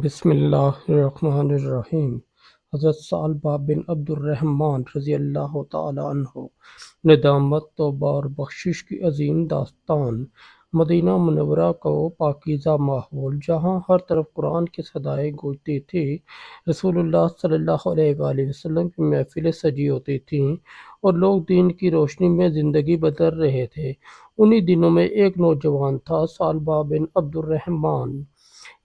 بسم اللہ الرحمن الرحیم۔ حضرت ثعلبہ بن عبد الرحمن رضی اللہ تعالی عنہ۔ ندامت، توبہ اور بخشش کی عظیم داستان۔ مدینہ منورہ کو پاکیزہ ماحول، جہاں ہر طرف قرآن کی صدائیں گونجتی تھی، رسول اللہ صلی اللہ علیہ وآلہ وسلم کی محفلیں سجی ہوتی تھیں اور لوگ دین کی روشنی میں زندگی بدل رہے تھے۔ انہی دنوں میں ایک نوجوان تھا، ثعلبہ بن عبد الرحمن۔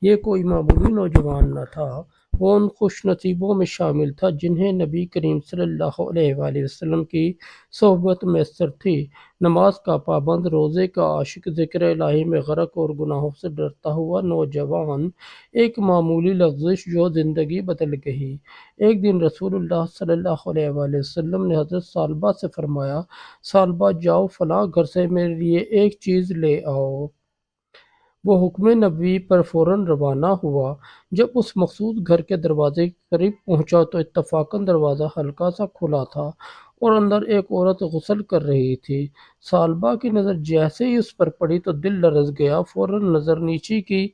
یہ کوئی معمولی نوجوان نہ تھا، وہ ان خوش نصیبوں میں شامل تھا جنہیں نبی کریم صلی اللہ علیہ وآلہ وسلم کی صحبت میسر تھی۔ نماز کا پابند، روزے کا عاشق، ذکر الہی میں غرق اور گناہوں سے ڈرتا ہوا نوجوان، ایک معمولی لغزش جو زندگی بدل گئی۔ ایک دن رسول اللہ صلی اللہ علیہ وآلہ وسلم نے حضرت ثعلبہ سے فرمایا، ثعلبہ جاؤ فلاں گھر سے میرے لیے ایک چیز لے آؤ۔ وہ حکم نبوی پر فوراً روانہ ہوا۔ جب اس مخصوص گھر کے دروازے کے قریب پہنچا تو اتفاقاً دروازہ ہلکا سا کھلا تھا اور اندر ایک عورت غسل کر رہی تھی۔ ثعلبہ کی نظر جیسے ہی اس پر پڑی تو دل لرز گیا، فوراً نظر نیچی کی،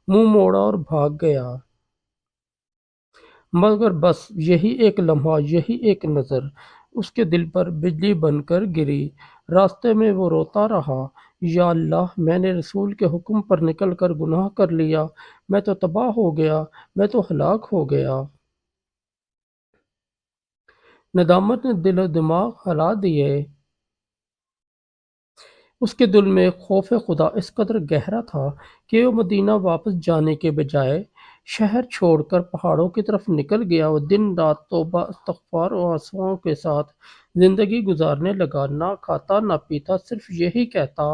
منہ موڑا اور بھاگ گیا۔ مگر بس یہی ایک لمحہ، یہی ایک نظر اس کے دل پر بجلی بن کر گری۔ راستے میں وہ روتا رہا، یا اللہ، میں نے رسول کے حکم پر نکل کر گناہ کر لیا، میں تو تباہ ہو گیا، میں تو ہلاک ہو گیا۔ ندامت نے دل و دماغ ہلا دیے۔ اس کے دل میں خوف خدا اس قدر گہرا تھا کہ وہ مدینہ واپس جانے کے بجائے شہر چھوڑ کر پہاڑوں کی طرف نکل گیا۔ وہ دن رات توبہ، استغفار اور آنسوؤں کے ساتھ زندگی گزارنے لگا، نہ کھاتا نہ پیتا، صرف یہی کہتا،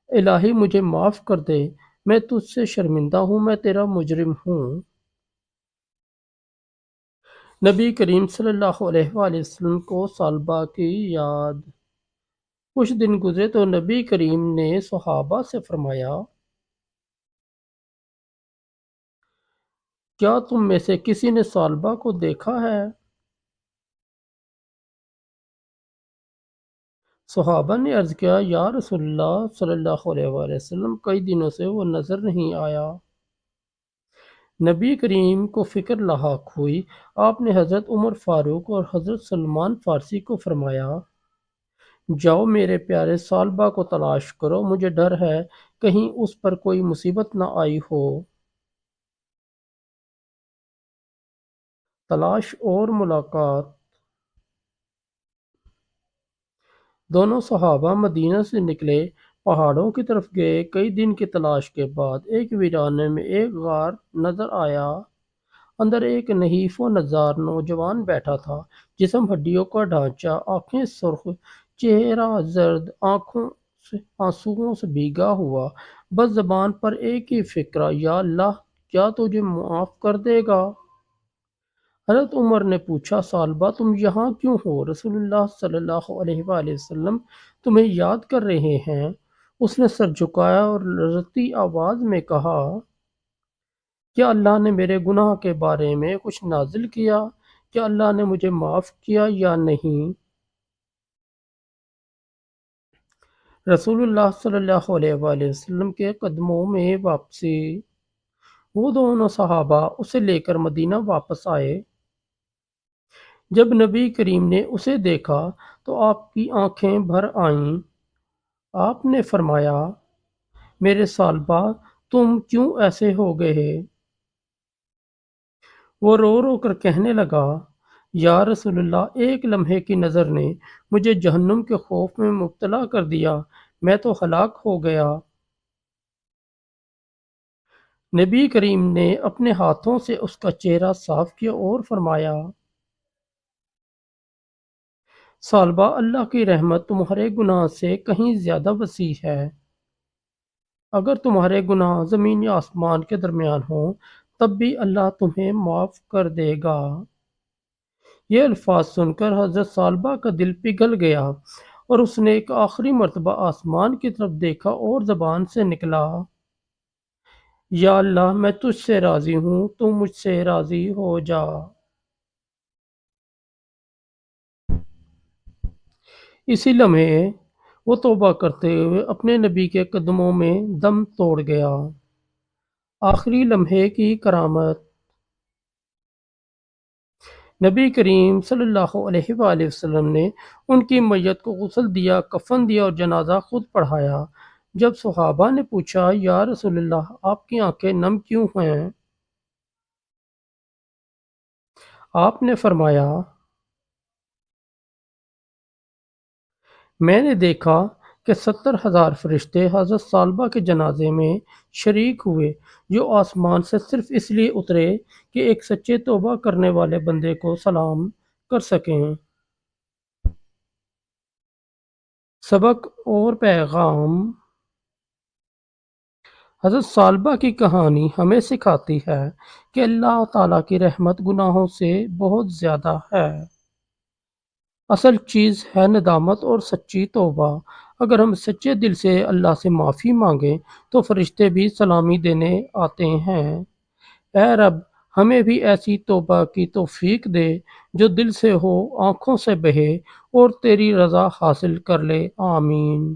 الہی مجھے معاف کر دے، میں تجھ سے شرمندہ ہوں، میں تیرا مجرم ہوں۔ نبی کریم صلی اللہ علیہ وآلہ وسلم کو ثعلبہ کی یاد۔ کچھ دن گزرے تو نبی کریم نے صحابہ سے فرمایا، کیا تم میں سے کسی نے ثعلبہ کو دیکھا ہے؟ صحابہ نے عرض کیا، یا رسول اللہ صلی اللہ علیہ وآلہ وسلم، کئی دنوں سے وہ نظر نہیں آیا۔ نبی کریم کو فکر لاحق ہوئی۔ آپ نے حضرت عمر فاروق اور حضرت سلمان فارسی کو فرمایا، جاؤ میرے پیارے ثعلبہ کو تلاش کرو، مجھے ڈر ہے کہیں اس پر کوئی مصیبت نہ آئی ہو۔ تلاش اور ملاقات۔ دونوں صحابہ مدینہ سے نکلے، پہاڑوں کی طرف گئے۔ کئی دن کی تلاش کے بعد ایک ویرانے میں ایک غار نظر آیا۔ اندر ایک نحیف و نزار نوجوان بیٹھا تھا، جسم ہڈیوں کا ڈھانچہ، آنکھیں سرخ، چہرہ زرد، آنسوؤں سے بھیگا ہوا، بس زبان پر ایک ہی فقرہ، یا اللہ، کیا تجھے معاف کر دے گا؟ حضرت عمر نے پوچھا، ثعلبہ تم یہاں کیوں ہو؟ رسول اللہ صلی اللہ علیہ وآلہ وسلم تمہیں یاد کر رہے ہیں۔ اس نے سر جھکایا اور لرزتی آواز میں کہا، کیا اللہ نے میرے گناہ کے بارے میں کچھ نازل کیا؟ کیا اللہ نے مجھے معاف کیا یا نہیں؟ رسول اللہ صلی اللہ علیہ وآلہ وسلم کے قدموں میں واپسی۔ وہ دونوں صحابہ اسے لے کر مدینہ واپس آئے۔ جب نبی کریم نے اسے دیکھا تو آپ کی آنکھیں بھر آئیں۔ آپ نے فرمایا، میرے ثعلبہ، تم کیوں ایسے ہو گئے؟ وہ رو رو کر کہنے لگا، یا رسول اللہ، ایک لمحے کی نظر نے مجھے جہنم کے خوف میں مبتلا کر دیا، میں تو ہلاک ہو گیا۔ نبی کریم نے اپنے ہاتھوں سے اس کا چہرہ صاف کیا اور فرمایا، ثعلبہ، اللہ کی رحمت تمہارے گناہ سے کہیں زیادہ وسیع ہے۔ اگر تمہارے گناہ زمین یا آسمان کے درمیان ہوں تب بھی اللہ تمہیں معاف کر دے گا۔ یہ الفاظ سن کر حضرت ثعلبہ کا دل پگھل گیا اور اس نے ایک آخری مرتبہ آسمان کی طرف دیکھا اور زبان سے نکلا، یا اللہ، میں تجھ سے راضی ہوں، تو مجھ سے راضی ہو جا۔ اسی لمحے وہ توبہ کرتے ہوئے اپنے نبی کے قدموں میں دم توڑ گیا۔ آخری لمحے کی کرامت۔ نبی کریم صلی اللہ علیہ وآلہ وسلم نے ان کی میت کو غسل دیا، کفن دیا اور جنازہ خود پڑھایا۔ جب صحابہ نے پوچھا، یا رسول اللہ، آپ کی آنکھیں نم کیوں ہیں؟ آپ نے فرمایا، میں نے دیکھا کہ 70,000 فرشتے حضرت ثعلبہ کے جنازے میں شریک ہوئے، جو آسمان سے صرف اس لیے اترے کہ ایک سچے توبہ کرنے والے بندے کو سلام کر سکیں۔ سبق اور پیغام۔ حضرت ثعلبہ کی کہانی ہمیں سکھاتی ہے کہ اللہ تعالیٰ کی رحمت گناہوں سے بہت زیادہ ہے۔ اصل چیز ہے ندامت اور سچی توبہ۔ اگر ہم سچے دل سے اللہ سے معافی مانگیں تو فرشتے بھی سلامی دینے آتے ہیں۔ اے رب، ہمیں بھی ایسی توبہ کی توفیق دے جو دل سے ہو، آنکھوں سے بہے اور تیری رضا حاصل کر لے۔ آمین۔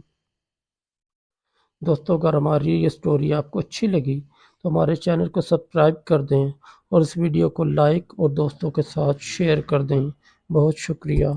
دوستو، اگر ہماری یہ سٹوری آپ کو اچھی لگی تو ہمارے چینل کو سبسکرائب کر دیں اور اس ویڈیو کو لائک اور دوستوں کے ساتھ شیئر کر دیں۔ بہت شکریہ۔